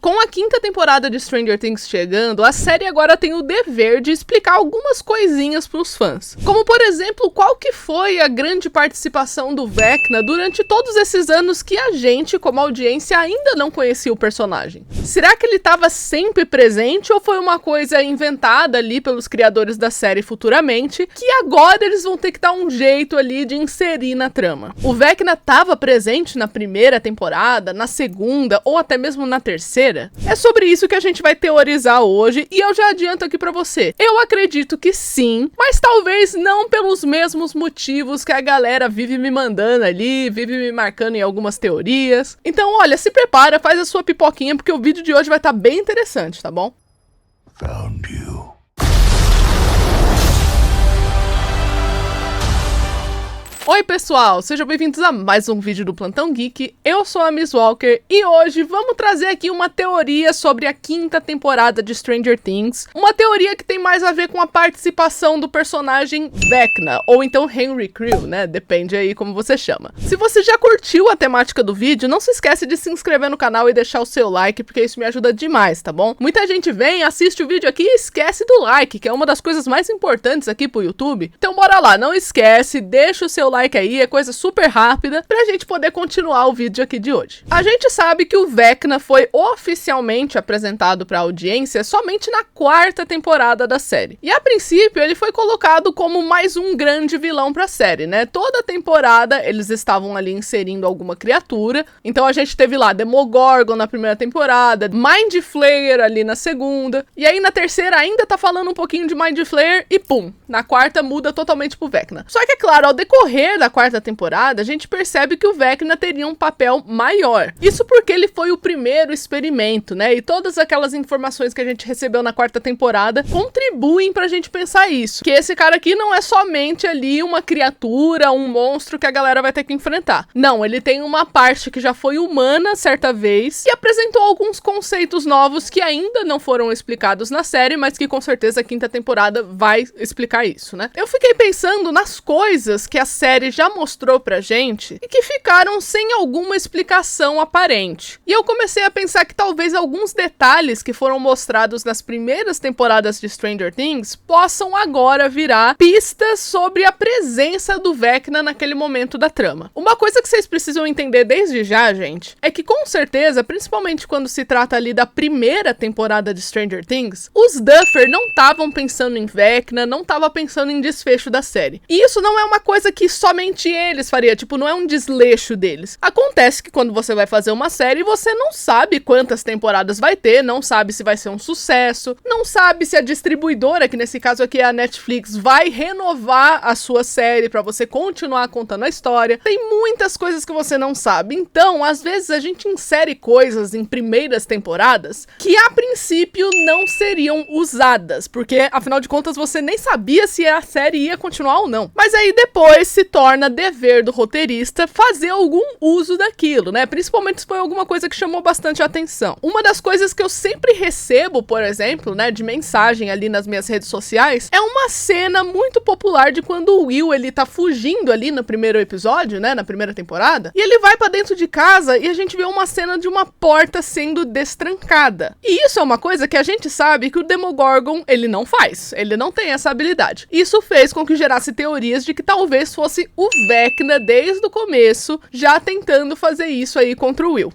Com a quinta temporada de Stranger Things chegando, a série agora tem o dever de explicar algumas coisinhas pros fãs. Como, por exemplo, qual que foi a grande participação do Vecna durante todos esses anos que a gente, como audiência, ainda não conhecia o personagem. Será que ele estava sempre presente ou foi uma coisa inventada ali pelos criadores da série futuramente, que agora eles vão ter que dar um jeito ali de inserir na trama? O Vecna estava presente na primeira temporada, na segunda ou até mesmo na terceira? É sobre isso que a gente vai teorizar hoje e eu já adianto aqui pra você. Eu acredito que sim, mas talvez não pelos mesmos motivos que a galera vive me mandando ali, vive me marcando em algumas teorias. Então, olha, se prepara, faz a sua pipoquinha porque o vídeo de hoje vai estar bem interessante, tá bom? Found you. Oi pessoal, sejam bem-vindos a mais um vídeo do Plantão Geek. Eu sou a Miss Walker e hoje vamos trazer aqui uma teoria sobre a quinta temporada de Stranger Things. Uma teoria que tem mais a ver com a participação do personagem Vecna, ou então Henry Creel, né? Depende aí como você chama. Se você já curtiu a temática do vídeo, não se esquece de se inscrever no canal e deixar o seu like, porque isso me ajuda demais, tá bom? Muita gente vem, assiste o vídeo aqui e esquece do like, que é uma das coisas mais importantes aqui pro YouTube. Então bora lá, não esquece, deixa o seu like aí, é coisa super rápida pra gente poder continuar o vídeo aqui de hoje. A gente sabe que o Vecna foi oficialmente apresentado pra audiência somente na quarta temporada da série. E a princípio ele foi colocado como mais um grande vilão pra série, né? Toda temporada eles estavam ali inserindo alguma criatura. Então a gente teve lá Demogorgon na primeira temporada, Mind Flayer ali na segunda. E aí na terceira ainda tá falando um pouquinho de Mind Flayer e pum, na quarta muda totalmente pro Vecna. Só que é claro, ao decorrer da quarta temporada, a gente percebe que o Vecna teria um papel maior. Isso porque ele foi o primeiro experimento, né? E todas aquelas informações que a gente recebeu na quarta temporada contribuem pra gente pensar isso. Que esse cara aqui não é somente ali uma criatura, um monstro que a galera vai ter que enfrentar. Não, ele tem uma parte que já foi humana certa vez e apresentou alguns conceitos novos que ainda não foram explicados na série, mas que com certeza a quinta temporada vai explicar isso, né? Eu fiquei pensando nas coisas que a série já mostrou pra gente e que ficaram sem alguma explicação aparente. E eu comecei a pensar que talvez alguns detalhes que foram mostrados nas primeiras temporadas de Stranger Things possam agora virar pistas sobre a presença do Vecna naquele momento da trama. Uma coisa que vocês precisam entender desde já, gente, é que com certeza, principalmente quando se trata ali da primeira temporada de Stranger Things, os Duffer não estavam pensando em Vecna, não estavam pensando em desfecho da série. E isso não é uma coisa que somente eles fariam, tipo, não é um desleixo deles. Acontece que quando você vai fazer uma série, você não sabe quantas temporadas vai ter, não sabe se vai ser um sucesso, não sabe se a distribuidora, que nesse caso aqui é a Netflix, vai renovar a sua série pra você continuar contando a história. Tem muitas coisas que você não sabe. Então, às vezes a gente insere coisas em primeiras temporadas que a princípio não seriam usadas, porque afinal de contas você nem sabia se a série ia continuar ou não. Mas aí depois se torna dever do roteirista fazer algum uso daquilo, né? Principalmente se foi alguma coisa que chamou bastante atenção. Uma das coisas que eu sempre recebo, por exemplo, né, de mensagem ali nas minhas redes sociais, é uma cena muito popular de quando o Will, ele tá fugindo ali no primeiro episódio, né, na primeira temporada, e ele vai pra dentro de casa e a gente vê uma cena de uma porta sendo destrancada. E isso é uma coisa que a gente sabe que o Demogorgon, ele não faz. Ele não tem essa habilidade. Isso fez com que gerasse teorias de que talvez fosse o Vecna desde o começo, já tentando fazer isso aí contra o Will.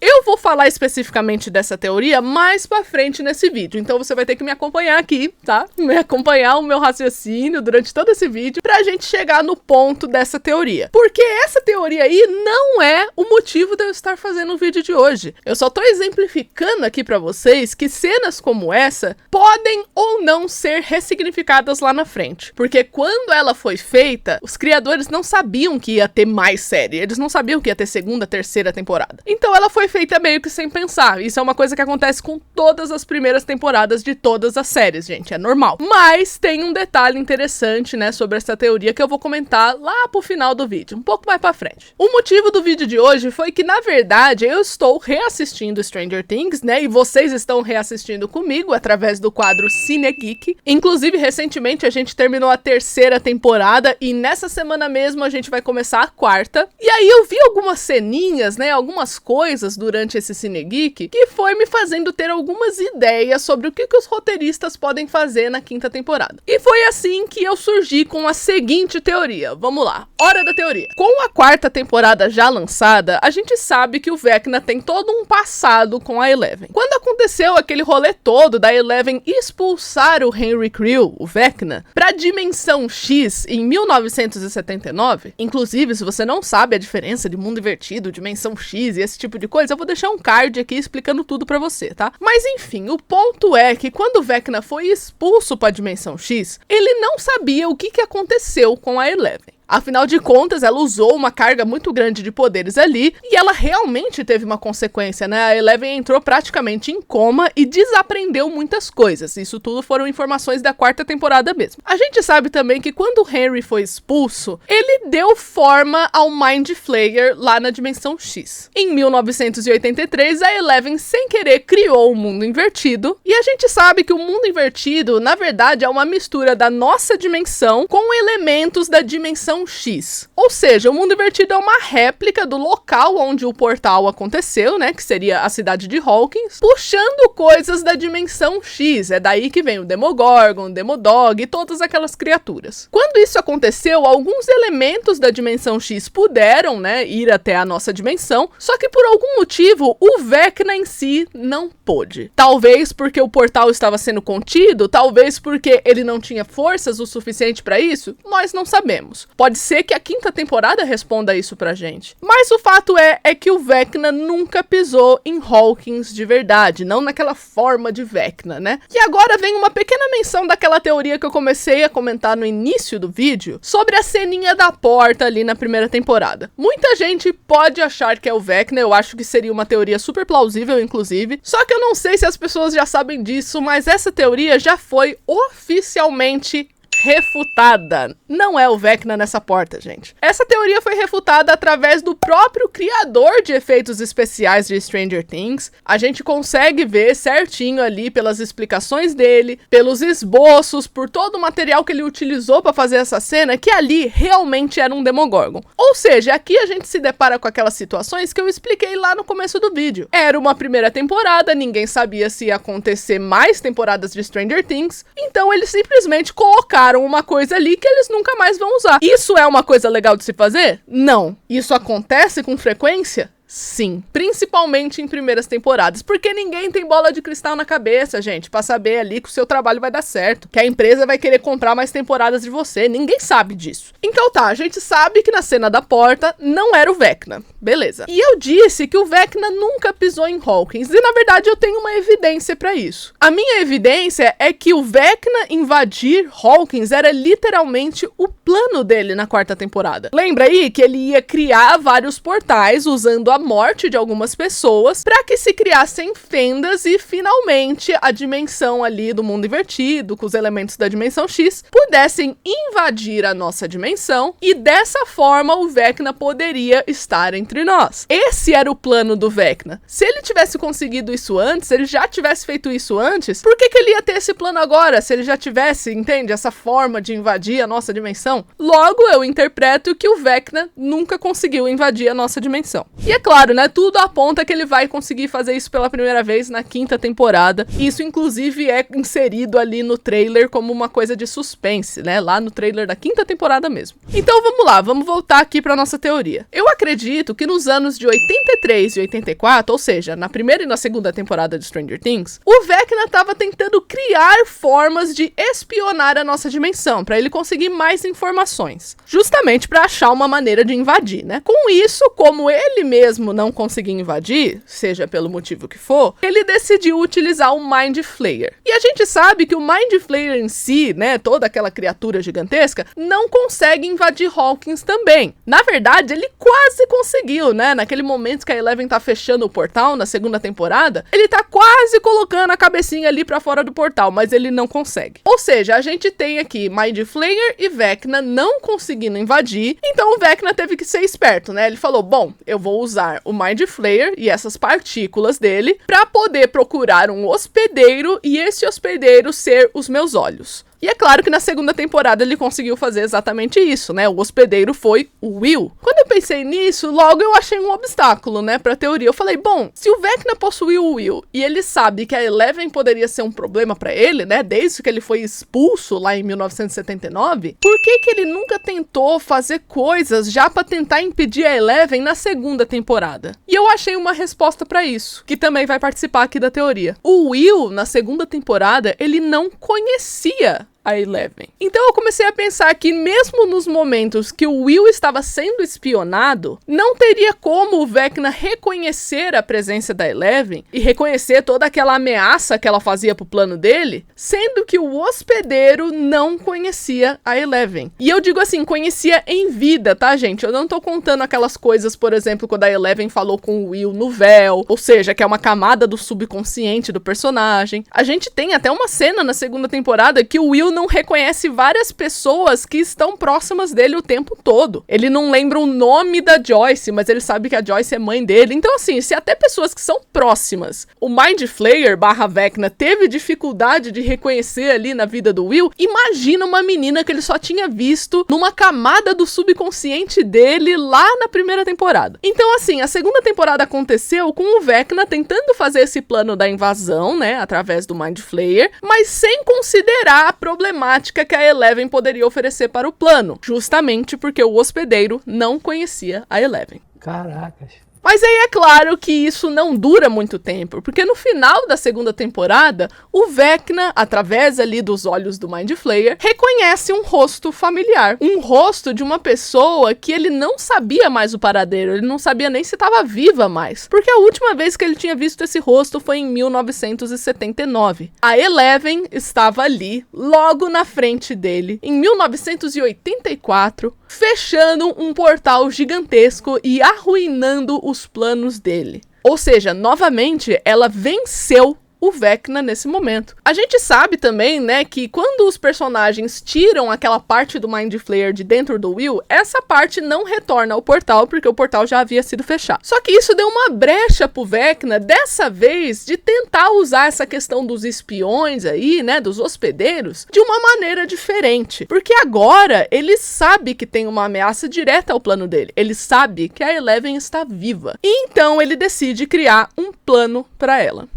Eu vou falar especificamente dessa teoria mais pra frente nesse vídeo, então você vai ter que me acompanhar aqui, tá? Me acompanhar o meu raciocínio durante todo esse vídeo pra gente chegar no ponto dessa teoria. Porque essa teoria aí não é o motivo de eu estar fazendo o vídeo de hoje. Eu só tô exemplificando aqui pra vocês que cenas como essa podem ou não ser ressignificadas lá na frente. Porque quando ela foi feita, os criadores não sabiam que ia ter mais série, eles não sabiam que ia ter segunda, terceira temporada. Então ela foi feita meio que sem pensar. Isso é uma coisa que acontece com todas as primeiras temporadas de todas as séries, gente. É normal. Mas tem um detalhe interessante, né, sobre essa teoria que eu vou comentar lá pro final do vídeo, um pouco mais pra frente. O motivo do vídeo de hoje foi que, na verdade, eu estou reassistindo Stranger Things, né, e vocês estão reassistindo comigo através do quadro Cine Geek. Inclusive, recentemente, a gente terminou a terceira temporada e nessa semana mesmo a gente vai começar a quarta. E aí eu vi algumas ceninhas, né, algumas coisas durante esse Cine Geek, que foi me fazendo ter algumas ideias sobre o que os roteiristas podem fazer na quinta temporada. E foi assim que eu surgi com a seguinte teoria. Vamos lá, hora da teoria. Com a quarta temporada já lançada, a gente sabe que o Vecna tem todo um passado com a Eleven. Quando aconteceu aquele rolê todo da Eleven expulsar o Henry Creel, o Vecna, pra Dimensão X em 1979, inclusive, se você não sabe a diferença de mundo invertido, Dimensão X e esse tipo de coisa, eu vou deixar um card aqui explicando tudo pra você, tá? Mas enfim, o ponto é que quando o Vecna foi expulso pra Dimensão X, ele não sabia o que aconteceu com a Eleven. Afinal de contas, ela usou uma carga muito grande de poderes ali e ela realmente teve uma consequência, né? A Eleven entrou praticamente em coma e desaprendeu muitas coisas. Isso tudo foram informações da quarta temporada mesmo. A gente sabe também que quando o Henry foi expulso, ele deu forma ao Mind Flayer lá na Dimensão X. Em 1983, a Eleven, sem querer, criou o mundo invertido. E a gente sabe que o mundo invertido, na verdade, é uma mistura da nossa dimensão com elementos da Dimensão X. Ou seja, o mundo invertido é uma réplica do local onde o portal aconteceu, né, que seria a cidade de Hawkins, puxando coisas da Dimensão X. É daí que vem o Demogorgon, o Demodog e todas aquelas criaturas. Quando isso aconteceu, alguns elementos da Dimensão X puderam, né, ir até a nossa dimensão, só que por algum motivo o Vecna em si não pôde. Talvez porque o portal estava sendo contido, talvez porque ele não tinha forças o suficiente para isso, nós não sabemos. Pode ser que a quinta temporada responda isso pra gente. Mas o fato é que o Vecna nunca pisou em Hawkins de verdade, não naquela forma de Vecna, né? E agora vem uma pequena menção daquela teoria que eu comecei a comentar no início do vídeo, sobre a ceninha da porta ali na primeira temporada. Muita gente pode achar que é o Vecna, eu acho que seria uma teoria super plausível, inclusive, só que eu não sei se as pessoas já sabem disso, mas essa teoria já foi oficialmente refutada. Não é o Vecna nessa porta, gente. Essa teoria foi refutada através do próprio criador de efeitos especiais de Stranger Things. A gente consegue ver certinho ali pelas explicações dele, pelos esboços, por todo o material que ele utilizou para fazer essa cena, que ali realmente era um Demogorgon. Ou seja, aqui a gente se depara com aquelas situações que eu expliquei lá no começo do vídeo. Era uma primeira temporada, ninguém sabia se ia acontecer mais temporadas de Stranger Things, então eles simplesmente colocaram uma coisa ali que eles nunca mais vão usar. Isso é uma coisa legal de se fazer? Não. Isso acontece com frequência? Sim, principalmente em primeiras temporadas, porque ninguém tem bola de cristal na cabeça, gente, pra saber ali que o seu trabalho vai dar certo, que a empresa vai querer comprar mais temporadas de você, ninguém sabe disso. Então tá, a gente sabe que na cena da porta não era o Vecna, beleza. E eu disse que o Vecna nunca pisou em Hawkins, e na verdade eu tenho uma evidência pra isso. A minha evidência é que o Vecna invadir Hawkins era literalmente o plano dele na quarta temporada. Lembra aí que ele ia criar vários portais usando a morte de algumas pessoas para que se criassem fendas e finalmente a dimensão ali do mundo invertido, com os elementos da Dimensão X, pudessem invadir a nossa dimensão e dessa forma o Vecna poderia estar entre nós. Esse era o plano do Vecna. Se ele tivesse conseguido isso antes, se ele já tivesse feito isso antes, por que ele ia ter esse plano agora? Se ele já tivesse, entende, essa forma de invadir a nossa dimensão? Logo, eu interpreto que o Vecna nunca conseguiu invadir a nossa dimensão. E é claro, né, tudo aponta que ele vai conseguir fazer isso pela primeira vez na quinta temporada. Isso, inclusive, é inserido ali no trailer como uma coisa de suspense, né, lá no trailer da quinta temporada mesmo. Então, vamos lá, vamos voltar aqui para nossa teoria. Eu acredito que nos anos de 83 e 84, ou seja, na primeira e na segunda temporada de Stranger Things, o Vecna estava tentando criar formas de espionar a nossa dimensão, para ele conseguir mais informações, justamente para achar uma maneira de invadir, né? Com isso, como ele mesmo não conseguir invadir, seja pelo motivo que for, ele decidiu utilizar o Mind Flayer. E a gente sabe que o Mind Flayer em si, né, toda aquela criatura gigantesca, não consegue invadir Hawkins também. Na verdade, ele quase conseguiu, né? Naquele momento que a Eleven tá fechando o portal na segunda temporada, ele tá quase colocando a cabecinha ali pra fora do portal, mas ele não consegue. Ou seja, a gente tem aqui Mind Flayer e Vecna não conseguindo invadir, então o Vecna teve que ser esperto, né? Ele falou, bom, eu vou usar o Mind Flayer e essas partículas dele para poder procurar um hospedeiro e esse hospedeiro ser os meus olhos. E é claro que na segunda temporada ele conseguiu fazer exatamente isso, né? O hospedeiro foi o Will. Quando eu pensei nisso, logo eu achei um obstáculo, né, pra teoria. Eu falei, bom, se o Vecna possuiu o Will e ele sabe que a Eleven poderia ser um problema pra ele, né, desde que ele foi expulso lá em 1979, por que ele nunca tentou fazer coisas já pra tentar impedir a Eleven na segunda temporada? E eu achei uma resposta pra isso, que também vai participar aqui da teoria. O Will, na segunda temporada, ele não conhecia a Eleven. Então eu comecei a pensar que mesmo nos momentos que o Will estava sendo espionado, não teria como o Vecna reconhecer a presença da Eleven e reconhecer toda aquela ameaça que ela fazia pro plano dele, sendo que o hospedeiro não conhecia a Eleven. E eu digo assim, conhecia em vida, tá, gente? Eu não tô contando aquelas coisas, por exemplo, quando a Eleven falou com o Will no véu, ou seja, que é uma camada do subconsciente do personagem. A gente tem até uma cena na segunda temporada que o Will não reconhece várias pessoas que estão próximas dele o tempo todo. Ele não lembra o nome da Joyce, mas ele sabe que a Joyce é mãe dele. Então, assim, se até pessoas que são próximas, o Mind Flayer / Vecna teve dificuldade de reconhecer ali na vida do Will, imagina uma menina que ele só tinha visto numa camada do subconsciente dele lá na primeira temporada. Então, assim, a segunda temporada aconteceu com o Vecna tentando fazer esse plano da invasão, né, através do Mind Flayer, mas sem considerar a problemática que a Eleven poderia oferecer para o plano, justamente porque o hospedeiro não conhecia a Eleven. Caracas. Mas aí é claro que isso não dura muito tempo, porque no final da segunda temporada, o Vecna, através ali dos olhos do Mind Flayer, reconhece um rosto familiar. Um rosto de uma pessoa que ele não sabia mais o paradeiro, ele não sabia nem se estava viva mais. Porque a última vez que ele tinha visto esse rosto foi em 1979. A Eleven estava ali, logo na frente dele, em 1984, fechando um portal gigantesco e arruinando os planos dele. Ou seja, novamente, ela venceu o Vecna nesse momento. A gente sabe também, né, que quando os personagens tiram aquela parte do Mind Flayer de dentro do Will, essa parte não retorna ao portal, porque o portal já havia sido fechado. Só que isso deu uma brecha pro Vecna, dessa vez, de tentar usar essa questão dos espiões aí, né, dos hospedeiros, de uma maneira diferente. Porque agora, ele sabe que tem uma ameaça direta ao plano dele. Ele sabe que a Eleven está viva. E então, ele decide criar um plano para ela.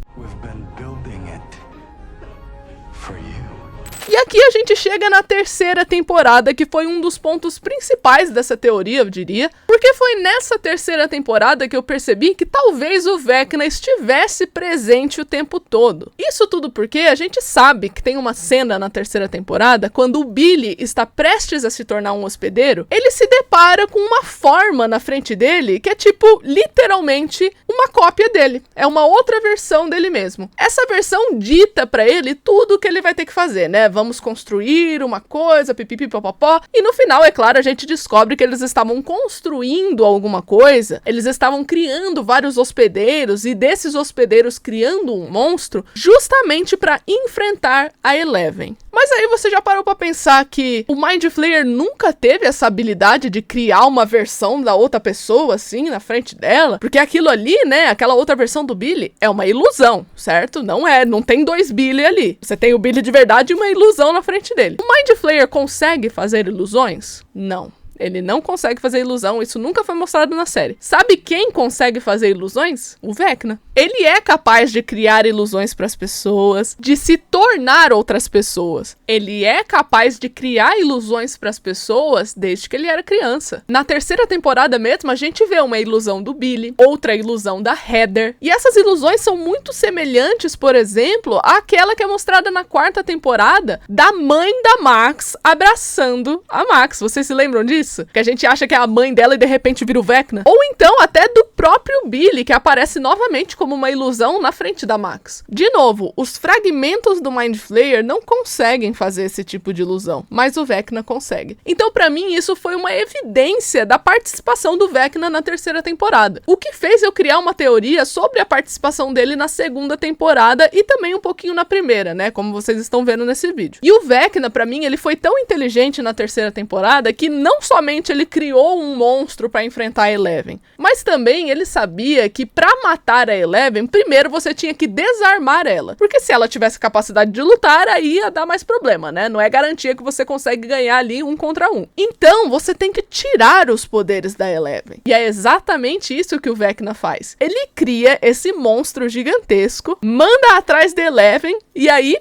E aqui a gente chega na terceira temporada, que foi um dos pontos principais dessa teoria, eu diria, porque foi nessa terceira temporada que eu percebi que talvez o Vecna estivesse presente o tempo todo. Isso tudo porque a gente sabe que tem uma cena na terceira temporada, quando o Billy está prestes a se tornar um hospedeiro, ele se depara com uma forma na frente dele que é tipo, literalmente, uma cópia dele. É uma outra versão dele mesmo. Essa versão dita pra ele tudo o que ele vai ter que fazer, né? Vamos construir uma coisa, pipipipopopó. E no final, é claro, a gente descobre que eles estavam construindo alguma coisa. Eles estavam criando vários hospedeiros e desses hospedeiros criando um monstro justamente para enfrentar a Eleven. Mas aí você já parou pra pensar que o Mind Flayer nunca teve essa habilidade de criar uma versão da outra pessoa, assim, na frente dela? Porque aquilo ali, né, aquela outra versão do Billy, é uma ilusão, certo? Não tem dois Billy ali. Você tem o Billy de verdade e uma ilusão na frente dele. O Mind Flayer consegue fazer ilusões? Não. Ele não consegue fazer ilusão, isso nunca foi mostrado na série. Sabe quem consegue fazer ilusões? O Vecna. Ele é capaz de criar ilusões para as pessoas, de se tornar outras pessoas. Ele é capaz de criar ilusões para as pessoas desde que ele era criança. Na terceira temporada mesmo, a gente vê uma ilusão do Billy, outra ilusão da Heather. E essas ilusões são muito semelhantes, por exemplo, àquela que é mostrada na quarta temporada da mãe da Max abraçando a Max. Vocês se lembram disso? Que a gente acha que é a mãe dela e de repente vira o Vecna. Ou então até do próprio Billy, que aparece novamente como uma ilusão na frente da Max. De novo, os fragmentos do Mind Flayer não conseguem fazer esse tipo de ilusão, mas o Vecna consegue. Então pra mim isso foi uma evidência da participação do Vecna na terceira temporada. O que fez eu criar uma teoria sobre a participação dele na segunda temporada e também um pouquinho na primeira, né? Como vocês estão vendo nesse vídeo. E o Vecna, pra mim, ele foi tão inteligente na terceira temporada que não só somente ele criou um monstro para enfrentar a Eleven, mas também ele sabia que para matar a Eleven, primeiro você tinha que desarmar ela, porque se ela tivesse capacidade de lutar, aí ia dar mais problema, né? Não é garantia que você consegue ganhar ali 1 contra 1. Então, você tem que tirar os poderes da Eleven. E é exatamente isso que o Vecna faz. Ele cria esse monstro gigantesco, manda atrás da Eleven, e aí...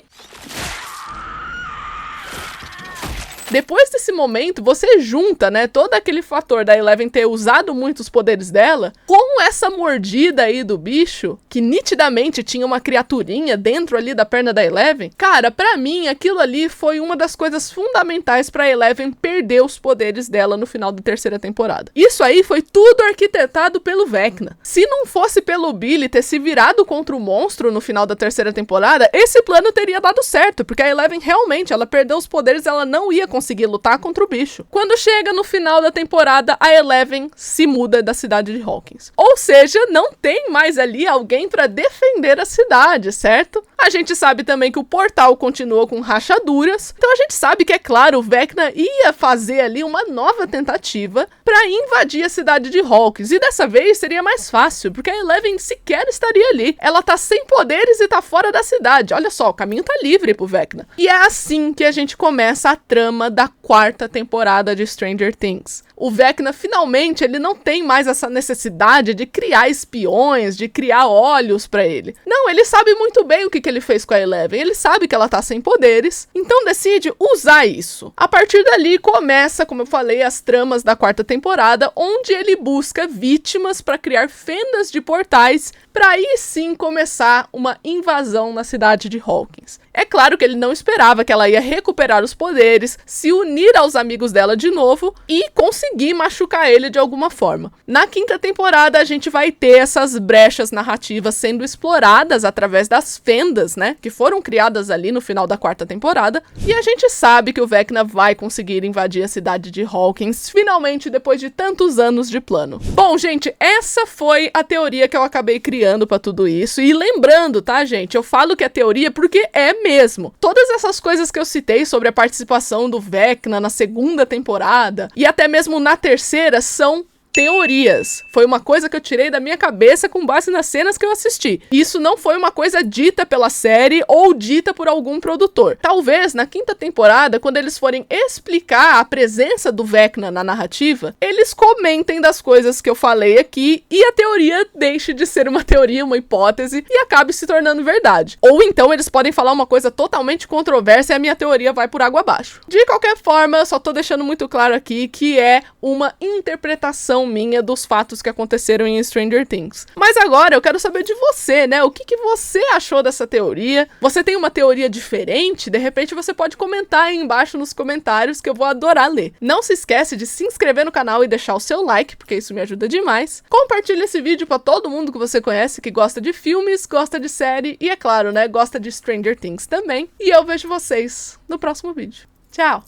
Depois desse momento, você junta, né, todo aquele fator da Eleven ter usado muito os poderes dela, com essa mordida aí do bicho, que nitidamente tinha uma criaturinha dentro ali da perna da Eleven. Cara, pra mim, aquilo ali foi uma das coisas fundamentais pra Eleven perder os poderes dela no final da 3ª temporada. Isso aí foi tudo arquitetado pelo Vecna. Se não fosse pelo Billy ter se virado contra o monstro no final da 3ª temporada, esse plano teria dado certo, porque a Eleven realmente, ela perdeu os poderes, ela não ia conseguir lutar contra o bicho. Quando chega no final da temporada, a Eleven se muda da cidade de Hawkins. Ou seja, não tem mais ali alguém para defender a cidade, certo? A gente sabe também que o portal continua com rachaduras, então a gente sabe que, é claro, o Vecna ia fazer ali uma nova tentativa para invadir a cidade de Hawkins, e dessa vez seria mais fácil, porque a Eleven sequer estaria ali. Ela tá sem poderes e tá fora da cidade. Olha só, o caminho tá livre pro Vecna. E é assim que a gente começa a trama da 4ª temporada de Stranger Things. O Vecna, finalmente, ele não tem mais essa necessidade de criar espiões, de criar olhos pra ele. Não, ele sabe muito bem o que ele fez com a Eleven. Ele sabe que ela tá sem poderes, então decide usar isso. A partir dali, começa, como eu falei, as tramas da 4ª temporada, onde ele busca vítimas pra criar fendas de portais, pra aí sim começar uma invasão na cidade de Hawkins. É claro que ele não esperava que ela ia recuperar os poderes, se unir aos amigos dela de novo e conseguir machucar ele de alguma forma. Na 5ª temporada, a gente vai ter essas brechas narrativas sendo exploradas através das fendas, né, que foram criadas ali no final da 4ª temporada, e a gente sabe que o Vecna vai conseguir invadir a cidade de Hawkins, finalmente, depois de tantos anos de plano. Bom, gente, essa foi a teoria que eu acabei criando pra tudo isso, e lembrando, tá, gente, eu falo que é teoria porque é mesmo. Todas essas coisas que eu citei sobre a participação do Vecna na 2ª temporada, e até mesmo na 3ª, são teorias. Foi uma coisa que eu tirei da minha cabeça com base nas cenas que eu assisti. Isso não foi uma coisa dita pela série ou dita por algum produtor. Talvez na 5ª temporada, quando eles forem explicar a presença do Vecna na narrativa, eles comentem das coisas que eu falei aqui e a teoria deixe de ser uma teoria, uma hipótese, e acabe se tornando verdade. Ou então eles podem falar uma coisa totalmente controversa e a minha teoria vai por água abaixo. De qualquer forma, eu só tô deixando muito claro aqui que é uma interpretação minha dos fatos que aconteceram em Stranger Things. Mas agora eu quero saber de você, né? O que você achou dessa teoria? Você tem uma teoria diferente? De repente você pode comentar aí embaixo nos comentários que eu vou adorar ler. Não se esquece de se inscrever no canal e deixar o seu like, porque isso me ajuda demais. Compartilhe esse vídeo pra todo mundo que você conhece que gosta de filmes, gosta de série e, é claro, né, gosta de Stranger Things também. E eu vejo vocês no próximo vídeo. Tchau!